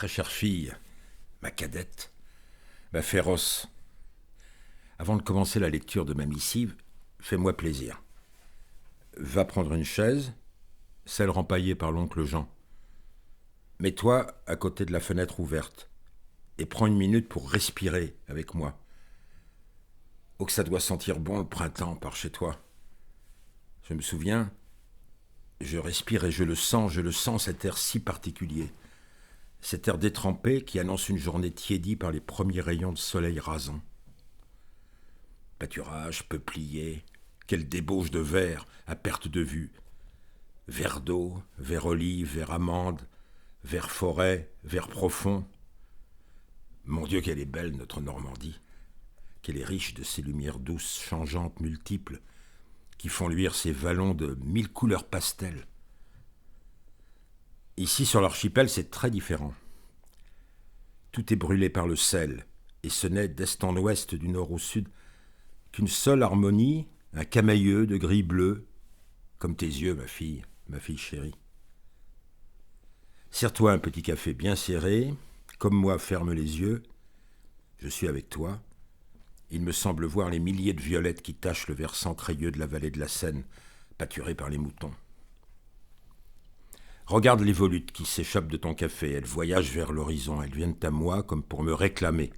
très chère fille, ma cadette, ma féroce, avant de commencer la lecture de ma missive, fais-moi plaisir. Va prendre une chaise, celle rempaillée par l'oncle Jean. Mets-toi à côté de la fenêtre ouverte et prends une minute pour respirer avec moi. Oh, que ça doit sentir bon le printemps par chez toi. Je me souviens, je respire et je le sens cet air si particulier. Cet air détrempé qui annonce une journée tiédie par les premiers rayons de soleil rasant. Pâturage, peuplier, quelle débauche de vert à perte de vue. Vert d'eau, vert olive, vert amande, vert forêt, vert profond. Mon Dieu, qu'elle est belle, notre Normandie. Qu'elle est riche de ces lumières douces, changeantes, multiples, qui font luire ces vallons de 1000 couleurs pastel. Ici, sur l'archipel, c'est très différent. Tout est brûlé par le sel, et ce n'est d'est en ouest, du nord au sud, qu'une seule harmonie, un camailleux de gris-bleu, comme tes yeux, ma fille chérie. Sers-toi un petit café bien serré, comme moi ferme les yeux, je suis avec toi. Il me semble voir les milliers de violettes qui tachent le versant crayeux de la vallée de la Seine, pâturée par les moutons. Regarde les volutes qui s'échappent de ton café, elles voyagent vers l'horizon, elles viennent à moi comme pour me réclamer.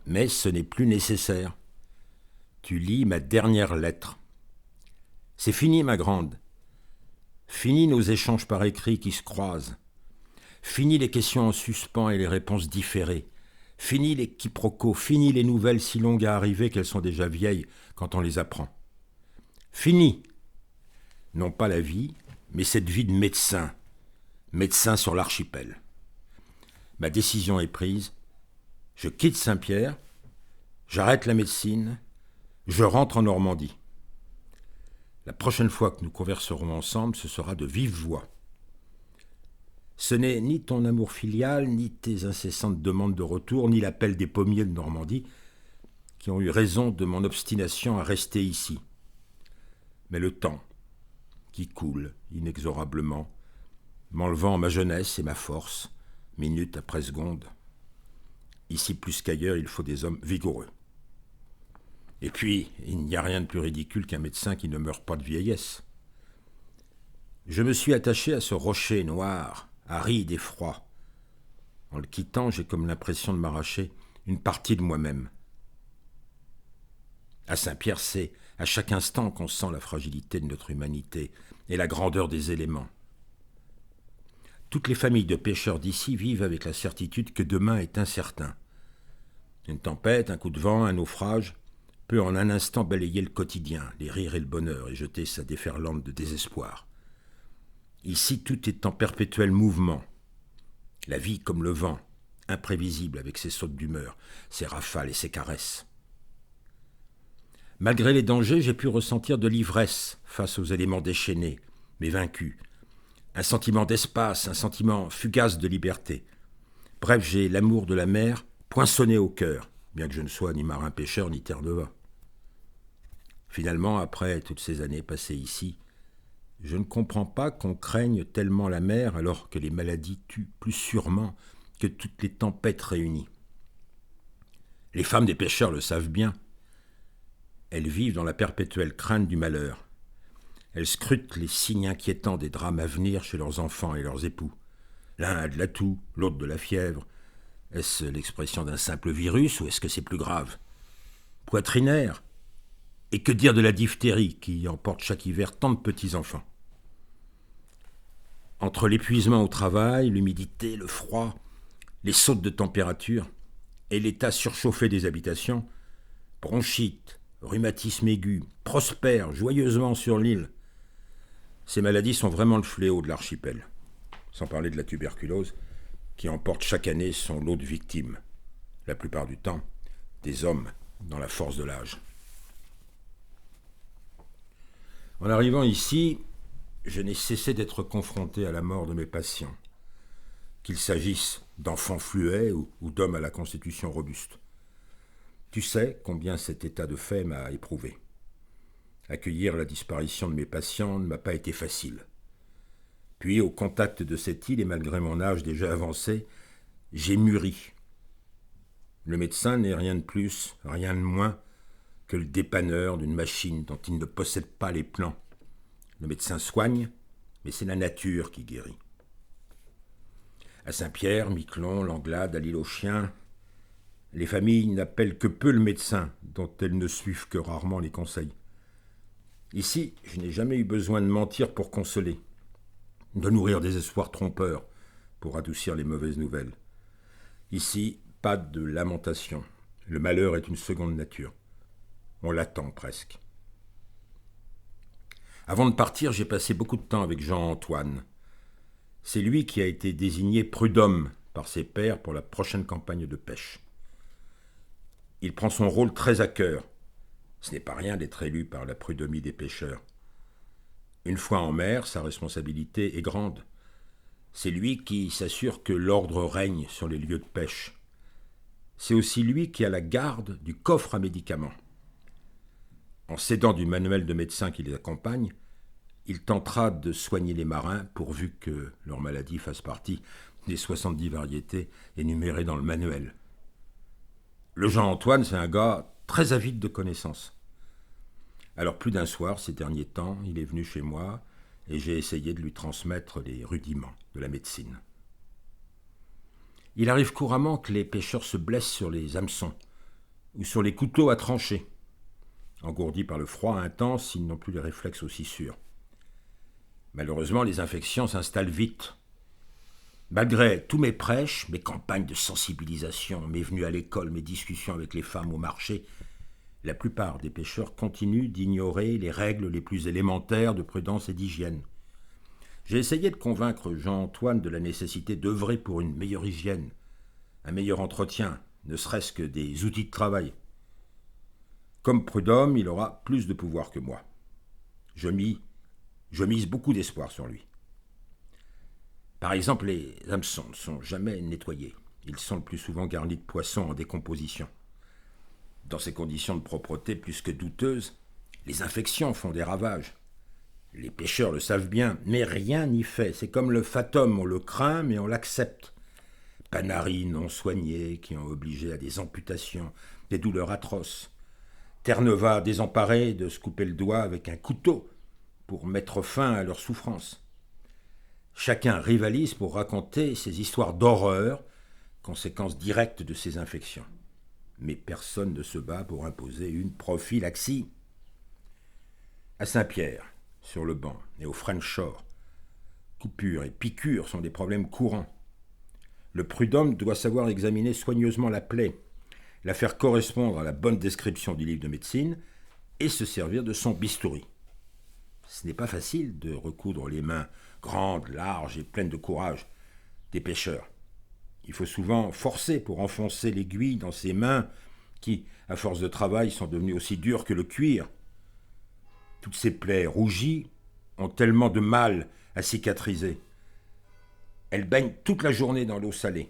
Mais ce n'est plus nécessaire. Tu lis ma dernière lettre. C'est fini, ma grande. Fini nos échanges par écrit qui se croisent. Fini les questions en suspens et les réponses différées. Fini les quiproquos, fini les nouvelles si longues à arriver qu'elles sont déjà vieilles quand on les apprend. Fini. Non pas la vie, mais cette vie de médecin. Médecin sur l'archipel. Ma décision est prise. Je quitte Saint-Pierre. J'arrête la médecine. Je rentre en Normandie. La prochaine fois que nous converserons ensemble, ce sera de vive voix. Ce n'est ni ton amour filial, ni tes incessantes demandes de retour, ni l'appel des pommiers de Normandie qui ont eu raison de mon obstination à rester ici. Mais le temps, qui coule inexorablement, m'enlevant ma jeunesse et ma force, minute après seconde. Ici plus qu'ailleurs, il faut des hommes vigoureux. Et puis, il n'y a rien de plus ridicule qu'un médecin qui ne meurt pas de vieillesse. Je me suis attaché à ce rocher noir, aride et froid. En le quittant, j'ai comme l'impression de m'arracher une partie de moi-même. À Saint-Pierre, c'est à chaque instant qu'on sent la fragilité de notre humanité et la grandeur des éléments. Toutes les familles de pêcheurs d'ici vivent avec la certitude que demain est incertain. Une tempête, un coup de vent, un naufrage peut en un instant balayer le quotidien, les rires et le bonheur, et jeter sa déferlante de désespoir. Ici, tout est en perpétuel mouvement. La vie comme le vent, imprévisible avec ses sautes d'humeur, ses rafales et ses caresses. Malgré les dangers, j'ai pu ressentir de l'ivresse face aux éléments déchaînés, mais vaincus. Un sentiment d'espace, un sentiment fugace de liberté. Bref, j'ai l'amour de la mer poinçonné au cœur, bien que je ne sois ni marin-pêcheur ni terre-de-va. Finalement, après toutes ces années passées ici, je ne comprends pas qu'on craigne tellement la mer alors que les maladies tuent plus sûrement que toutes les tempêtes réunies. Les femmes des pêcheurs le savent bien. Elles vivent dans la perpétuelle crainte du malheur. Elles scrutent les signes inquiétants des drames à venir chez leurs enfants et leurs époux. L'un a de la toux, l'autre de la fièvre. Est-ce l'expression d'un simple virus ou est-ce que c'est plus grave ? Poitrinaire ? Et que dire de la diphtérie qui emporte chaque hiver tant de petits-enfants ? Entre l'épuisement au travail, l'humidité, le froid, les sautes de température et l'état surchauffé des habitations, bronchite, rhumatisme aigu, prospèrent joyeusement sur l'île. Ces maladies sont vraiment le fléau de l'archipel, sans parler de la tuberculose, qui emporte chaque année son lot de victimes, la plupart du temps des hommes dans la force de l'âge. En arrivant ici, je n'ai cessé d'être confronté à la mort de mes patients, qu'il s'agisse d'enfants fluets ou d'hommes à la constitution robuste. Tu sais combien cet état de fait m'a éprouvé. Accueillir la disparition de mes patients ne m'a pas été facile. Puis, au contact de cette île et malgré mon âge déjà avancé, J'ai mûri. Le médecin n'est rien de plus, rien de moins que le dépanneur d'une machine dont il ne possède pas les plans. Le médecin soigne, mais c'est la nature qui guérit. À Saint-Pierre, Miquelon, Langlade, à l'île aux Chiens, les familles n'appellent que peu le médecin, dont elles ne suivent que rarement les conseils. Ici, je n'ai jamais eu besoin de mentir pour consoler, de nourrir des espoirs trompeurs pour adoucir les mauvaises nouvelles. Ici, pas de lamentation. Le malheur est une seconde nature. On l'attend presque. Avant de partir, j'ai passé beaucoup de temps avec Jean-Antoine. C'est lui qui a été désigné prud'homme par ses pairs pour la prochaine campagne de pêche. Il prend son rôle très à cœur. Ce n'est pas rien d'être élu par la prud'homie des pêcheurs. Une fois en mer, sa responsabilité est grande. C'est lui qui s'assure que l'ordre règne sur les lieux de pêche. C'est aussi lui qui a la garde du coffre à médicaments. En s'aidant du manuel de médecin qui les accompagne, il tentera de soigner les marins pourvu que leur maladie fasse partie des 70 variétés énumérées dans le manuel. Le Jean-Antoine, c'est un gars très avide de connaissances. Alors plus d'un soir, ces derniers temps, il est venu chez moi et j'ai essayé de lui transmettre les rudiments de la médecine. Il arrive couramment que les pêcheurs se blessent sur les hameçons ou sur les couteaux à trancher. Engourdis par le froid intense, ils n'ont plus les réflexes aussi sûrs. Malheureusement, les infections s'installent vite. Malgré tous mes prêches, mes campagnes de sensibilisation, mes venues à l'école, mes discussions avec les femmes au marché, la plupart des pêcheurs continuent d'ignorer les règles les plus élémentaires de prudence et d'hygiène. J'ai essayé de convaincre Jean-Antoine de la nécessité d'œuvrer pour une meilleure hygiène, un meilleur entretien, ne serait-ce que des outils de travail. Comme prud'homme, il aura plus de pouvoir que moi. Je mise beaucoup d'espoir sur lui. Par exemple, les hameçons ne sont jamais nettoyés. Ils sont le plus souvent garnis de poissons en décomposition. Dans ces conditions de propreté plus que douteuses, les infections font des ravages. Les pêcheurs le savent bien, mais rien n'y fait. C'est comme le fatum, on le craint, mais on l'accepte. Panaris non soignés qui ont obligé à des amputations, des douleurs atroces. Terre-Neuve désemparés de se couper le doigt avec un couteau pour mettre fin à leur souffrance. Chacun rivalise pour raconter ses histoires d'horreur, conséquences directes de ces infections. Mais personne ne se bat pour imposer une prophylaxie. À Saint-Pierre, sur le banc et au French Shore, coupures et piqûres sont des problèmes courants. Le prud'homme doit savoir examiner soigneusement la plaie, la faire correspondre à la bonne description du livre de médecine et se servir de son bistouri. Ce n'est pas facile de recoudre les mains grandes, larges et pleines de courage des pêcheurs. Il faut souvent forcer pour enfoncer l'aiguille dans ces mains qui, à force de travail, sont devenues aussi dures que le cuir. Toutes ces plaies rougies ont tellement de mal à cicatriser. Elles baignent toute la journée dans l'eau salée.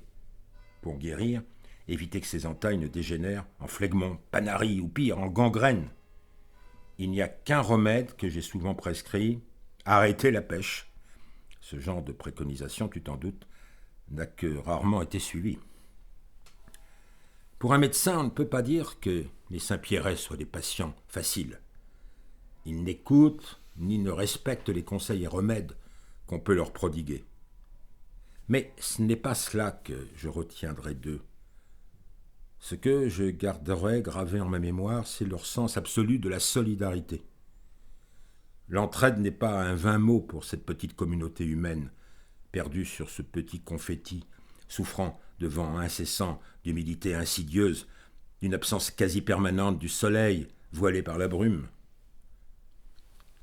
Pour guérir, éviter que ces entailles ne dégénèrent en phlegmon, panaris ou pire, en gangrène. Il n'y a qu'un remède que j'ai souvent prescrit, arrêter la pêche. Ce genre de préconisation, tu t'en doutes, n'a que rarement été suivi. Pour un médecin, on ne peut pas dire que les Saint-Pierrais soient des patients faciles. Ils n'écoutent ni ne respectent les conseils et remèdes qu'on peut leur prodiguer. Mais ce n'est pas cela que je retiendrai d'eux. Ce que je garderai gravé en ma mémoire, c'est leur sens absolu de la solidarité. L'entraide n'est pas un vain mot pour cette petite communauté humaine, perdue sur ce petit confetti, souffrant de vents incessants, d'humidité insidieuse, d'une absence quasi permanente du soleil, voilé par la brume.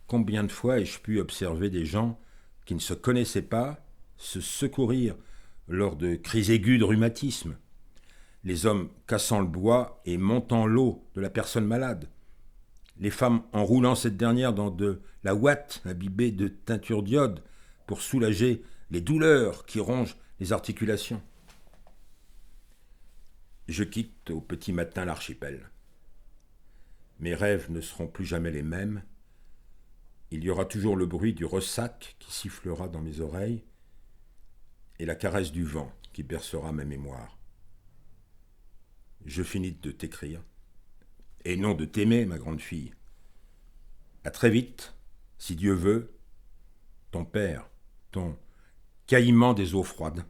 Combien de fois ai-je pu observer des gens qui ne se connaissaient pas se secourir lors de crises aiguës de rhumatisme, les hommes cassant le bois et montant l'eau de la personne malade, les femmes enroulant cette dernière dans de la ouate imbibée de teinture d'iode pour soulager les douleurs qui rongent les articulations. Je quitte au petit matin l'archipel. Mes rêves ne seront plus jamais les mêmes. Il y aura toujours le bruit du ressac qui sifflera dans mes oreilles et la caresse du vent qui bercera ma mémoire. Je finis de t'écrire, et non de t'aimer, ma grande fille. À très vite, si Dieu veut, ton père, ton caïman des eaux froides.